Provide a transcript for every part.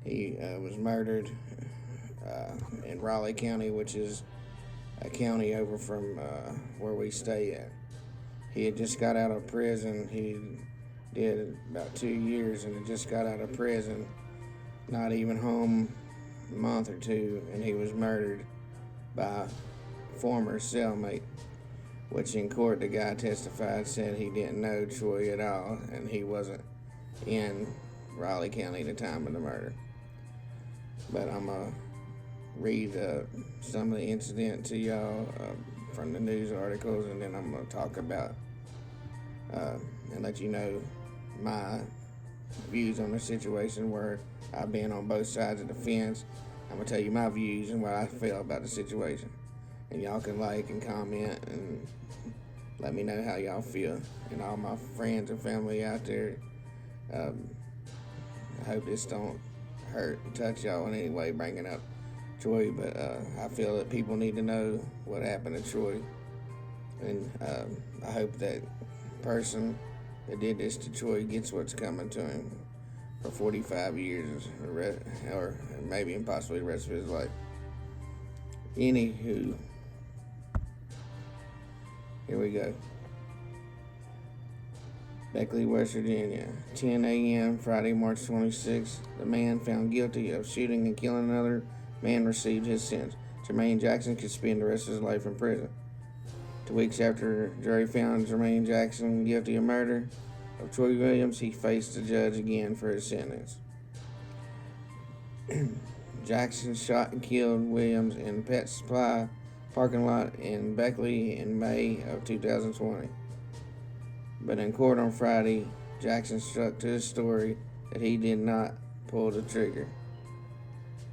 He was murdered in Raleigh County, which is a county over from where we stay at. He had just got out of prison. He did about 2 years and had just got out of prison, not even home a month or two, and he was murdered by a former cellmate, which in court the guy testified, said he didn't know Troy at all, and he wasn't in Raleigh County at the time of the murder. But I'm going to read some of the incident to y'all from the news articles, and then I'm going to talk about and let you know my views on the situation, where I've been on both sides of the fence. I'm going to tell you my views and what I feel about the situation. And y'all can like and comment and let me know how y'all feel. And all my friends and family out there, I hope this don't hurt and touch y'all in any way bringing up Troy, but I feel that people need to know what happened to Troy. And I hope that person that did this to Troy gets what's coming to him for 45 years or maybe and possibly the rest of his life. Anywho, here we go. Beckley, West Virginia, 10 a.m. Friday, March 26th. The man found guilty of shooting and killing another man received his sentence. Jermaine Jackson could spend the rest of his life in prison. 2 weeks after jury found Jermaine Jackson guilty of murder of Troy Williams, he faced the judge again for his sentence. Jackson shot and killed Williams in Pet Supply parking lot in Beckley in May of 2020. But in court on Friday, Jackson stuck to his story that he did not pull the trigger.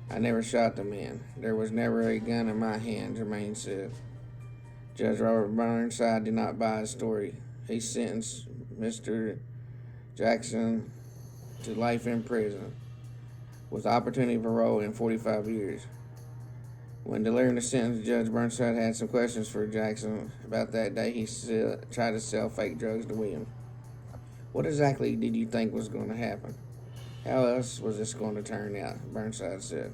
I never shot the man. There was never a gun in my hand, Jermaine said. Judge Robert Burnside did not buy his story. He sentenced Mr. Jackson to life in prison with opportunity for parole in 45 years. When delivering the sentence, Judge Burnside had some questions for Jackson about that day he tried to sell fake drugs to Williams. What exactly did you think was going to happen? How else was this going to turn out? Burnside said.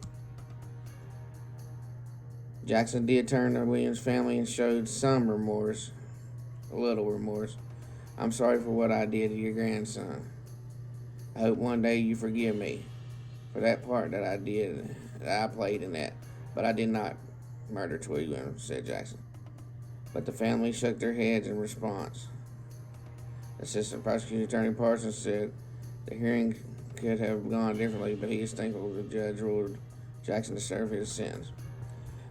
Jackson did turn to Williams' family and showed some remorse, a little remorse. I'm sorry for what I did to your grandson. I hope one day you forgive me for that part that I did, that I played in that. But I did not murder Troy Williams, said Jackson. But the family shook their heads in response. Assistant Prosecuting Attorney Parsons said the hearing could have gone differently, but he is thankful the judge ruled Jackson to serve his sentence.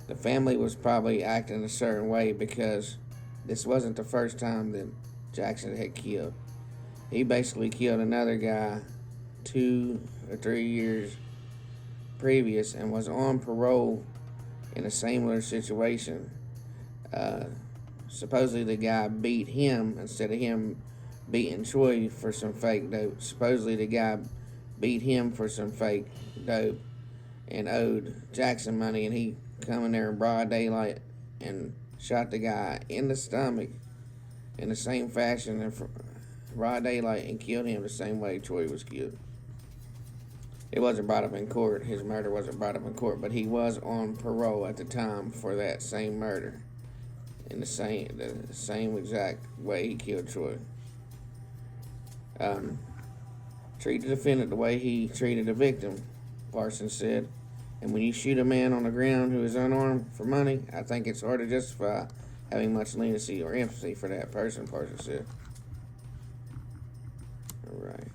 The family was probably acting a certain way because this wasn't the first time that Jackson had killed. He basically killed another guy 2 or 3 years previous and was on parole in a similar situation. Supposedly the guy beat him instead of him beating Troy for some fake dope. Supposedly the guy beat him for some fake dope and owed Jackson money, and he come in there in broad daylight and shot the guy in the stomach in the same fashion in broad daylight and killed him the same way Troy was killed. It wasn't brought up in court. His murder wasn't brought up in court, but he was on parole at the time for that same murder in the same exact way he killed Troy. Treat the defendant the way he treated the victim, Parsons said. And when you shoot a man on the ground who is unarmed for money, I think it's hard to justify having much leniency or empathy for that person, Parsons said. All right.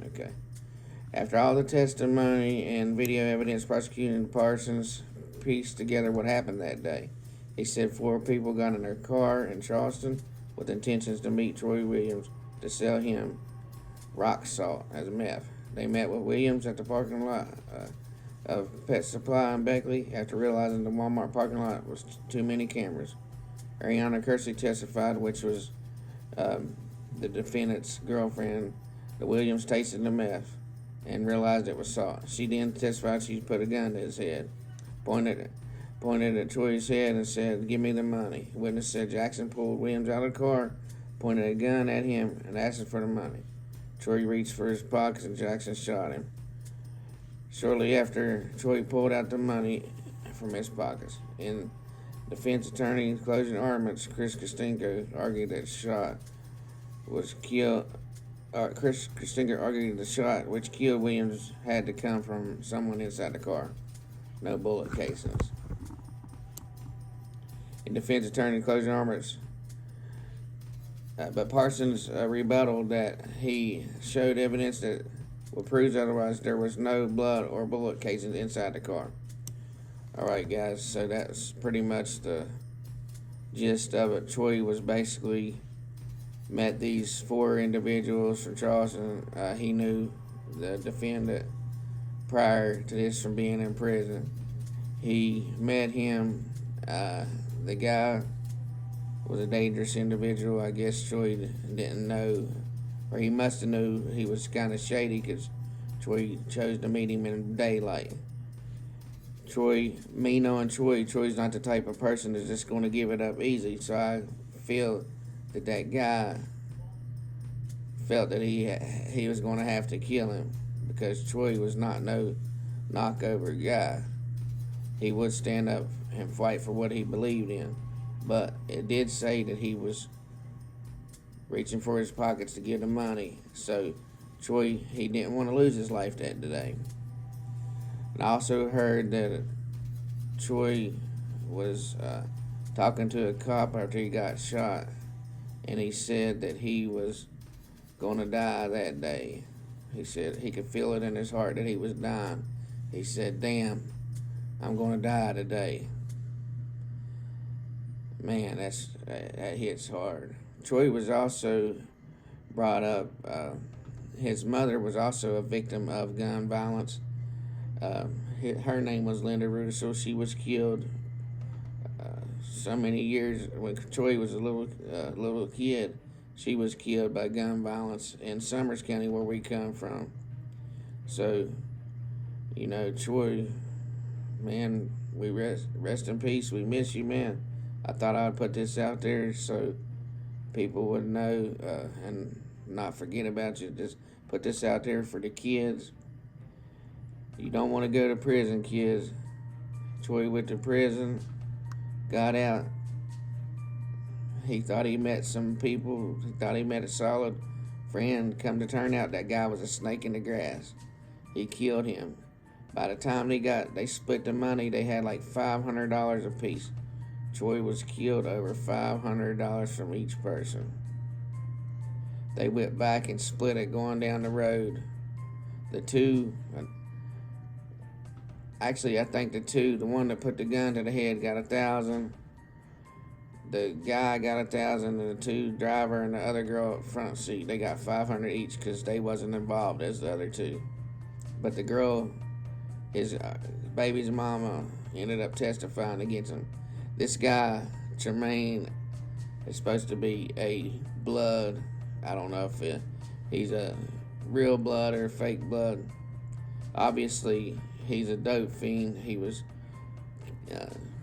Okay. After all the testimony and video evidence, prosecuting Parsons pieced together what happened that day. He said 4 people got in their car in Charleston with intentions to meet Troy Williams to sell him rock salt as meth. They met with Williams at the parking lot of Pet Supply in Beckley after realizing the Walmart parking lot was too many cameras. Ariana Kersey testified, which was the defendant's girlfriend. The Williams tasted the meth and realized it was salt. She then testified she put a gun to his head, pointed at Troy's head and said, "Give me the money." Witness said Jackson pulled Williams out of the car, pointed a gun at him, and asked him for the money. Troy reached for his pockets and Jackson shot him. Shortly after, Troy pulled out the money from his pockets. In defense attorney's closing arguments, Chris Castinko argued that shot was killed. Chris Castinko argued the shot which killed Williams had to come from someone inside the car. No bullet casings. In defense attorney's closing arguments, but Parsons rebutted that he showed evidence that would prove otherwise. There was no blood or bullet casings inside the car. Alright guys, so that's pretty much the gist of it. Troy was basically met these 4 individuals from Charleston. He knew the defendant prior to this from being in prison. He met him. The guy was a dangerous individual. I guess Troy didn't know, or he must have knew he was kind of shady because Troy chose to meet him in daylight. Me knowing Troy's not the type of person that's just going to give it up easy. So I feel that guy felt that he was going to have to kill him because Troy was not no knockover guy. He would stand up and fight for what he believed in, but it did say that he was reaching for his pockets to get the money. So Troy, he didn't want to lose his life that day. And I also heard that Troy was talking to a cop after he got shot, and he said that he was going to die that day. He said he could feel it in his heart that he was dying. He said, "Damn, I'm going to die today." Man, that hits hard. Troy was also brought up, his mother was also a victim of gun violence. Her name was Linda Russo. She was killed so many years when Troy was a little kid. She was killed by gun violence in Summers County, where we come from. So, Troy, man, we rest in peace. We miss you, man. I thought I would put this out there so people would know and not forget about you. Just put this out there for the kids. You don't want to go to prison, kids. Troy went to prison, got out. He thought he met some people. He thought he met a solid friend. Come to turn out, that guy was a snake in the grass. He killed him. By the time they split the money, they had like $500 apiece. Troy was killed over $500 from each person. They went back and split it going down the road. I think the one that put the gun to the head got $1,000. The guy got $1,000, and the 2 driver and the other girl up front seat, they got $500 each because they wasn't involved as the other 2. But the girl, his baby's mama, ended up testifying against him. This guy, Tremaine, is supposed to be a blood. I don't know if he's a real blood or fake blood. Obviously, he's a dope fiend. He was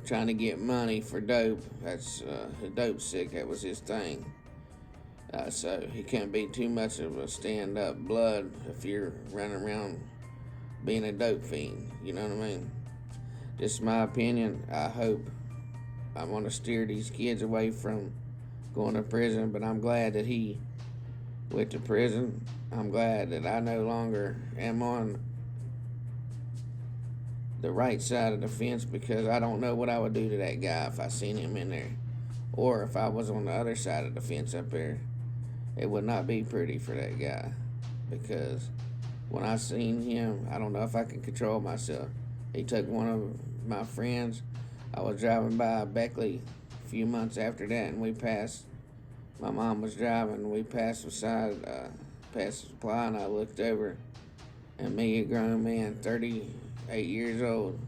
trying to get money for dope. That's a dope sick. That was his thing. So he can't be too much of a stand-up blood if you're running around being a dope fiend. You know what I mean? Just my opinion. I hope I want to steer these kids away from going to prison, but I'm glad that he went to prison. I'm glad that I no longer am on the right side of the fence, because I don't know what I would do to that guy if I seen him in there, or if I was on the other side of the fence up there. It would not be pretty for that guy, because when I seen him, I don't know if I can control myself. He took one of my friends. I was driving by Beckley a few months after that, and we passed. My mom was driving, and we passed beside past the supply, and I looked over, and me, a grown man, 38 years old.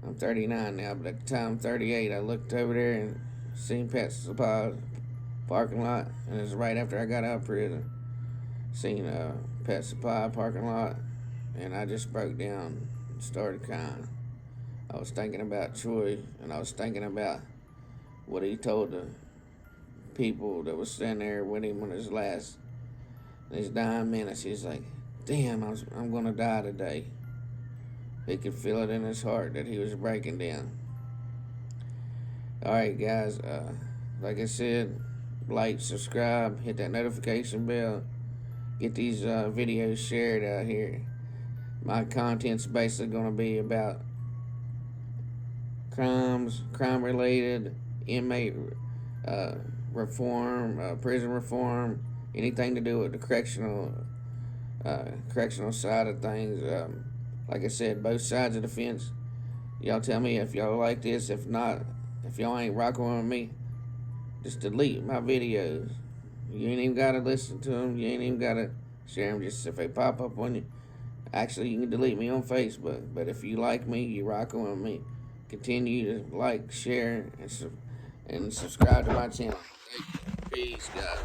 I'm 39 now, but at the time, I'm 38. I looked over there and seen Pet Supply parking lot, and it was right after I got out of prison. Seen Pet Supply parking lot, and I just broke down and started crying. I was thinking about Troy, and I was thinking about what he told the people that was standing there with him on his dying minutes. He's like, "Damn, I'm gonna die today." He could feel it in his heart that he was breaking down. Alright, guys, like I said, like, subscribe, hit that notification bell, get these videos shared out here. My content's basically going to be about crimes, crime-related, inmate reform, prison reform, anything to do with the correctional side of things. Like I said, both sides of the fence. Y'all tell me if y'all like this. If not, if y'all ain't rocking with me, just delete my videos. You ain't even gotta listen to them. You ain't even gotta share them. Just if they pop up on you. Actually, you can delete me on Facebook. But if you like me, you rocking with me. Continue to like, share, and subscribe to my channel. Peace, guys.